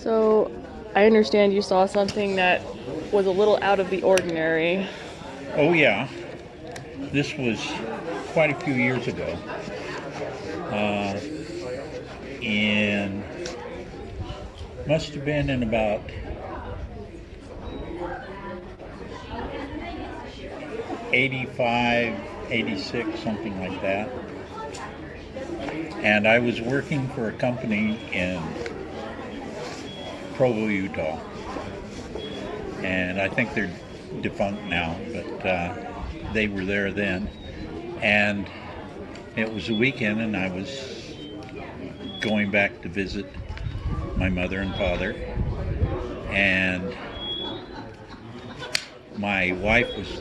So, I understand you saw something that was a little out of the ordinary. Oh, yeah. This was quite a few years ago. And must have been in about 85, 86, something like that. And I was working for a company in Provo, Utah. And I think they're defunct now, but they were there then. And it was a weekend, and I was going back to visit my mother and father. And my wife was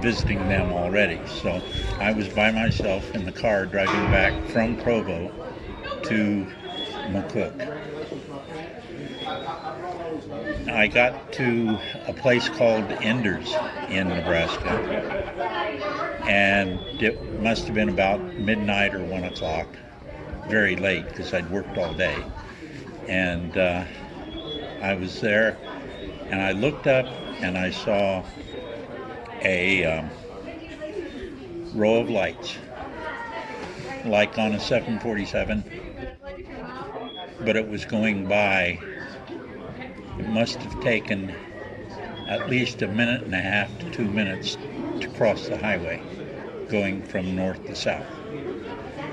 visiting them already. So I was by myself in the car driving back from Provo to McCook. I got to a place called Enders in Nebraska, and it must have been about midnight or 1 o'clock, very late because I'd worked all day. And I was there, and I looked up and I saw a row of lights, like on a 747, but it was going by. It must have taken at least a minute and a half to 2 minutes to cross the highway, going from north to south,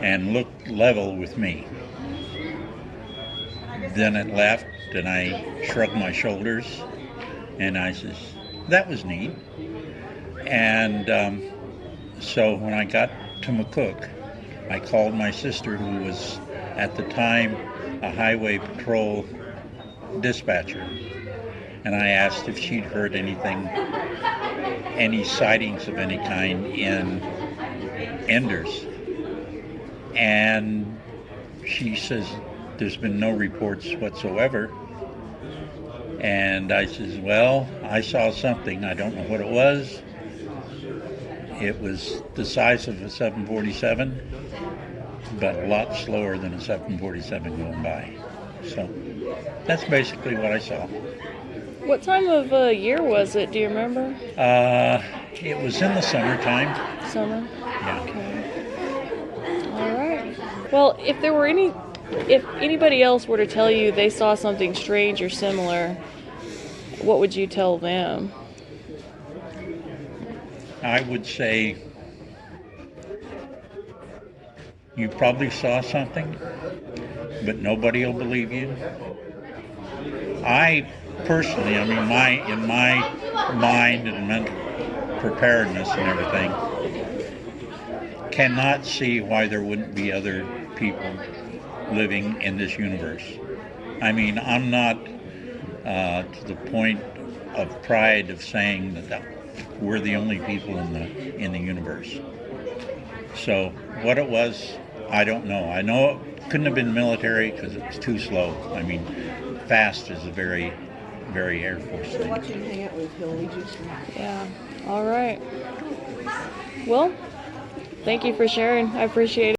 and looked level with me. Then it left, and I shrugged my shoulders, and I says, that was neat. And so when I got to McCook, I called my sister, who was at the time a highway patrol dispatcher, and I asked if she'd heard anything, any sightings of any kind in Enders. And she says there's been no reports whatsoever. And I says, well, I saw something. I don't know what it was. It was the size of a 747, but a lot slower than a 747 going by. So that's basically what I saw. What time of year was it? Do you remember? It was in the summertime. Summer? Yeah. Okay. All right. Well, if anybody else were to tell you they saw something strange or similar, what would you tell them? I would say you probably saw something, but nobody will believe you. I personally, in my mind and mental preparedness and everything, cannot see why there wouldn't be other people living in this universe. I mean, I'm not to the point of pride of saying that we're the only people in the universe. So what it was, I don't know. I know it couldn't have been military because it was too slow. I mean, fast is a very, very Air Force thing. Watch him hang out with. He'll lead you astray. Yeah. All right. Well, thank you for sharing. I appreciate it.